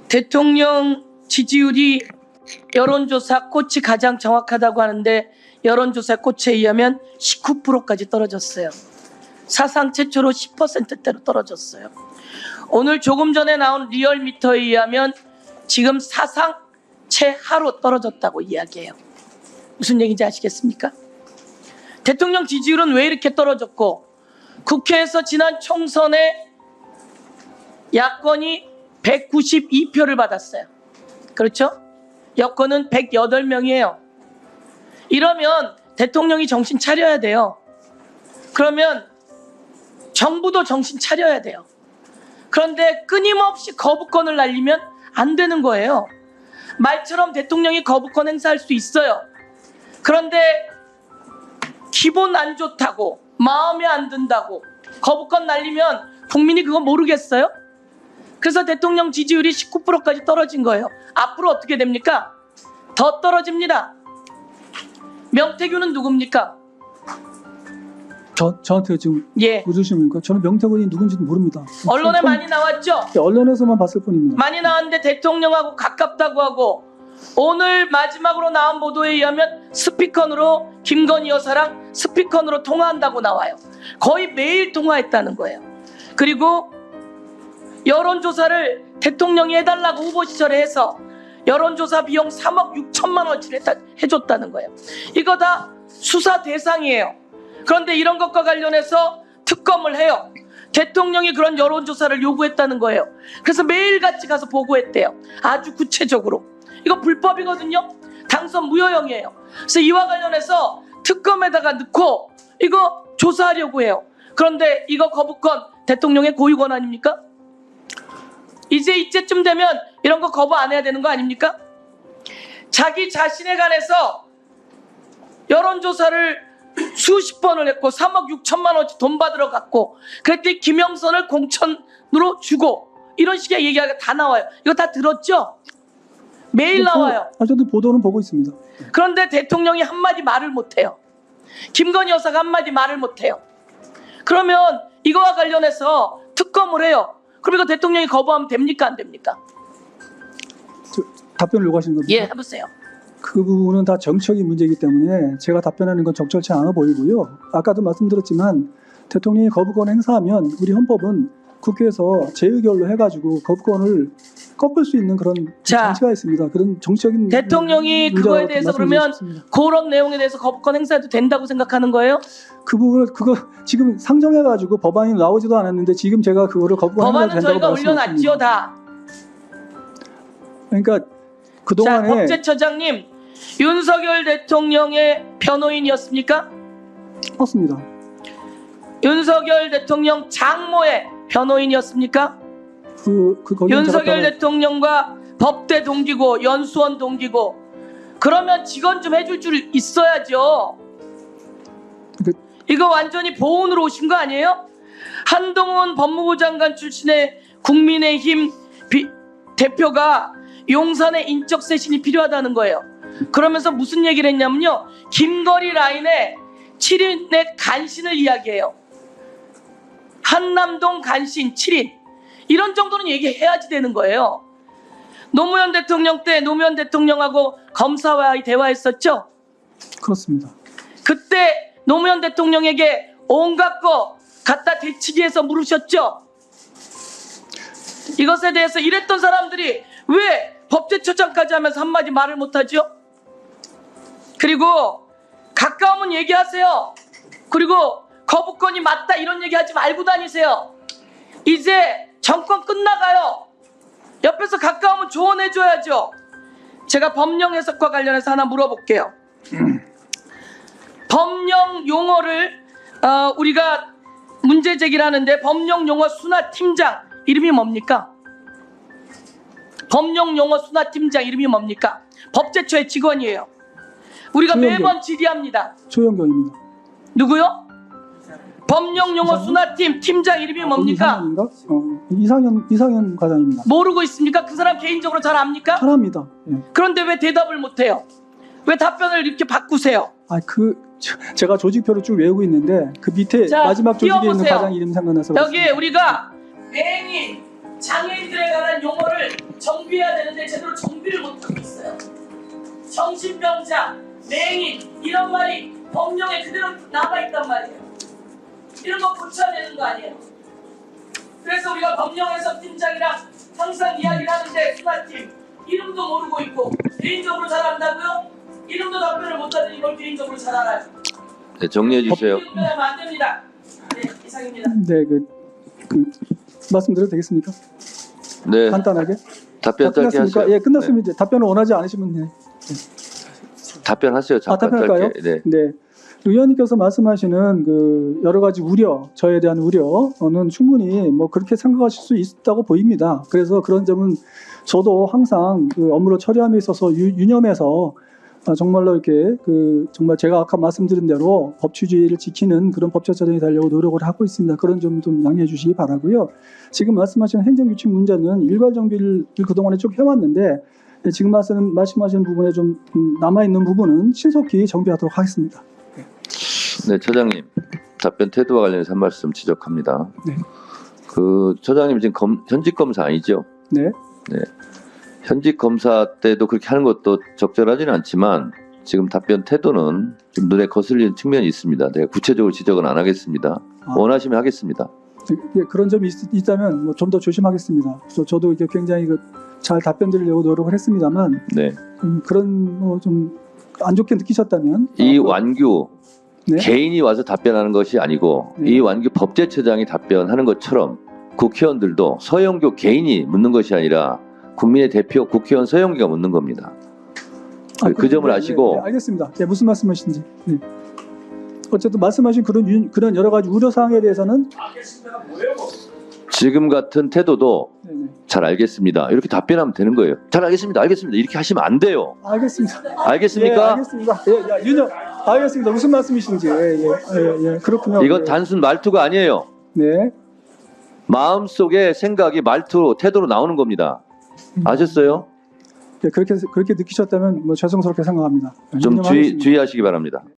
대통령 지지율이 여론조사 꽃이 가장 정확하다고 하는데 여론조사 꽃에 의하면 19%까지 떨어졌어요. 사상 최초로 10%대로 떨어졌어요. 오늘 조금 전에 나온 리얼미터에 의하면 지금 사상 최하로 떨어졌다고 이야기해요. 무슨 얘기인지 아시겠습니까? 대통령 지지율은 왜 이렇게 떨어졌고 국회에서 지난 총선에 야권이 192표를 받았어요. 그렇죠? 여권은 108명이에요. 이러면 대통령이 정신 차려야 돼요. 그러면 정부도 정신 차려야 돼요. 그런데 끊임없이 거부권을 날리면 안 되는 거예요. 말처럼 대통령이 거부권 행사할 수 있어요. 그런데 기분 안 좋다고 마음에 안 든다고 거부권 날리면 국민이 그거 모르겠어요? 그래서 대통령 지지율이 19%까지 떨어진 거예요. 앞으로 어떻게 됩니까? 더 떨어집니다. 명태균은 누굽니까? 저한테 지금 예. 묻으시니까 저는 명태균이 누군지도 모릅니다. 언론에 많이 나왔죠? 네, 언론에서만 봤을 뿐입니다. 많이 나왔는데 대통령하고 가깝다고 하고 오늘 마지막으로 나온 보도에 의하면 스피커로 김건희 여사랑 스피커로 통화한다고 나와요. 거의 매일 통화했다는 거예요. 그리고 여론조사를 대통령이 해달라고 후보 시절에 해서 여론조사 비용 3억 6천만 원치를 해줬다는 거예요. 이거 다 수사 대상이에요. 그런데 이런 것과 관련해서 특검을 해요. 대통령이 그런 여론조사를 요구했다는 거예요. 그래서 매일같이 가서 보고했대요. 아주 구체적으로. 이거 불법이거든요. 당선 무효형이에요. 그래서 이와 관련해서 특검에다가 넣고 이거 조사하려고 해요. 그런데 이거 거부권 대통령의 고유권 아닙니까? 이제쯤 되면 이런 거 거부 안 해야 되는 거 아닙니까? 자기 자신에 관해서 여론조사를 수십 번을 했고 3억 6천만 원치 돈 받으러 갔고 그랬더니 김영선을 공천으로 주고 이런 식의 얘기가 다 나와요. 이거 다 들었죠? 매일 나와요. 저도 보도는 보고 있습니다. 그런데 대통령이 한마디 말을 못해요. 김건희 여사가 한마디 말을 못해요. 그러면 이거와 관련해서 특검을 해요. 그럼 이거 대통령이 거부하면 됩니까 안 됩니까? 답변을 요구하시는 겁니까? 예, 해보세요. 그 부분은 다 정치적인 문제이기 때문에 제가 답변하는 건 적절치 않아 보이고요. 아까도 말씀드렸지만 대통령이 거부권 행사하면 우리 헌법은 국회에서 재의결로 해가지고 거부권을 꺾을 수 있는 그런 장치가 있습니다. 그런 정치적인 대통령이 그거에 대해서 그러면 그런 내용에 대해서 거부권 행사해도 된다고 생각하는 거예요? 그 부분을 그거 지금 상정해가지고 법안이 나오지도 않았는데 지금 제가 그거를 거부권 행사해도 법안은 된다고 저희가 올려놨지요 다. 그러니까 그동안에 자, 법제처장님 윤석열 대통령의 변호인이었습니까? 맞습니다. 윤석열 대통령 장모의 변호인이었습니까? 윤석열 대통령과 법대 동기고 연수원 동기고 그러면 직원 좀 해줄 줄 있어야죠. 이거 완전히 보훈으로 오신 거 아니에요? 한동훈 법무부 장관 출신의 국민의힘 대표가 용산에 인적 쇄신이 필요하다는 거예요. 그러면서 무슨 얘기를 했냐면요. 김거리 라인에 7인의 간신을 이야기해요. 한남동 간신 7인. 이런 정도는 얘기해야지 되는 거예요. 노무현 대통령 때 노무현 대통령하고 검사와 대화했었죠? 그렇습니다. 그때 노무현 대통령에게 온갖 거 갖다 대치기해서 물으셨죠? 이것에 대해서 이랬던 사람들이 왜 법제처장까지 하면서 한마디 말을 못하죠? 그리고 가까우면 얘기하세요. 그리고 거부권이 맞다 이런 얘기하지 말고 다니세요. 이제 정권 끝나가요. 옆에서 가까우면 조언해줘야죠. 제가 법령 해석과 관련해서 하나 물어볼게요. 법령 용어를 우리가 문제 제기를 하는데 법령 용어 순화팀장 이름이 뭡니까? 법령 용어 순화팀장 이름이 뭡니까? 법제처의 직원이에요. 우리가 매번 질의합니다. 조영경입니다. 누구요? 법령 용어 순화팀 팀장 이름이 뭡니까? 이상현 과장입니다. 모르고 있습니까? 그 사람 개인적으로 잘 압니까? 잘 압니다. 예. 그런데 왜 대답을 못해요? 왜 답변을 이렇게 바꾸세요? 제가 조직표를 쭉 외우고 있는데 그 밑에 자, 마지막 조직에 있는 띄워보세요. 과장 이름 생각나서 여기 우리가 대행이 장애인들에 관한 용어를 정비해야 되는데 제대로 정비를 못하고 있어요. 정신병자, 맹인 이런 말이 법령에 그대로 남아있단 말이에요. 이런 거 고쳐야 되는 거 아니에요. 그래서 우리가 법령에서 팀장이랑 항상 이야기를 하는데 수사팀 이름도 모르고 있고 개인적으로 잘 안다고요? 이름도 답변을 못하는 이걸 개인적으로 잘 알아요. 네, 정리해 주세요. 하면 안 됩니다. 네, 이상입니다. 네, 말씀드려도 되겠습니까? 네, 간단하게. 답변 짧게 끝났습니까? 하세요. 예, 끝났으면 이제 답변을 원하지 않으시면 네. 답변하세요. 잠깐 답변할까요? 짧게. 네. 네. 의원님께서 말씀하시는 그 여러 가지 우려, 저에 대한 우려는 충분히 뭐 그렇게 생각하실 수 있다고 보입니다. 그래서 그런 점은 저도 항상 그 업무를 처리함에 있어서 유념해서 정말로 이렇게 정말 제가 아까 말씀드린 대로 법치주의를 지키는 그런 법제처장이 되려고 노력을 하고 있습니다. 그런 점 좀 양해해 주시기 바라고요. 지금 말씀하신 행정규칙 문제는 일괄 정비를 그동안에 쭉 해왔는데 지금 말씀하시는 부분에 좀 남아있는 부분은 신속히 정비하도록 하겠습니다. 네, 처장님 답변 태도와 관련해서 한 말씀 지적합니다. 네. 그 처장님 지금 현직 검사 아니죠? 네. 네. 현직 검사 때도 그렇게 하는 것도 적절하지는 않지만 지금 답변 태도는 좀 눈에 거슬리는 측면이 있습니다. 내가 구체적으로 지적은 안 하겠습니다. 원하시면 하겠습니다. 예, 그런 점이 있다면 뭐 좀 더 조심하겠습니다. 저도 이게 굉장히 잘 답변 드리려고 노력을 했습니다만 네. 그런 뭐 좀 안 좋게 느끼셨다면 이 완규 네. 개인이 와서 답변하는 것이 아니고 네. 이 완규 법제처장이 답변하는 것처럼 국회의원들도 서영교 개인이 묻는 것이 아니라 국민의 대표 국회의원 서영교가 묻는 겁니다. 그 점을 아시고. 네, 알겠습니다. 네, 무슨 말씀하신지. 네. 어쨌든 말씀하신 그런 여러 가지 우려 사항에 대해서는 지금 같은 태도도 네. 잘 알겠습니다. 이렇게 답변하면 되는 거예요. 잘 알겠습니다. 알겠습니다. 이렇게 하시면 안 돼요. 알겠습니다. 알겠습니까? 예, 알겠습니다. 알겠습니다. 무슨 말씀이신지. 예. 그렇군요. 이건 예. 단순 말투가 아니에요. 네. 마음속에 생각이 말투로 태도로 나오는 겁니다. 아셨어요? 예, 그렇게 느끼셨다면 뭐 죄송스럽게 생각합니다. 좀 유념하겠습니다. 주의하시기 바랍니다.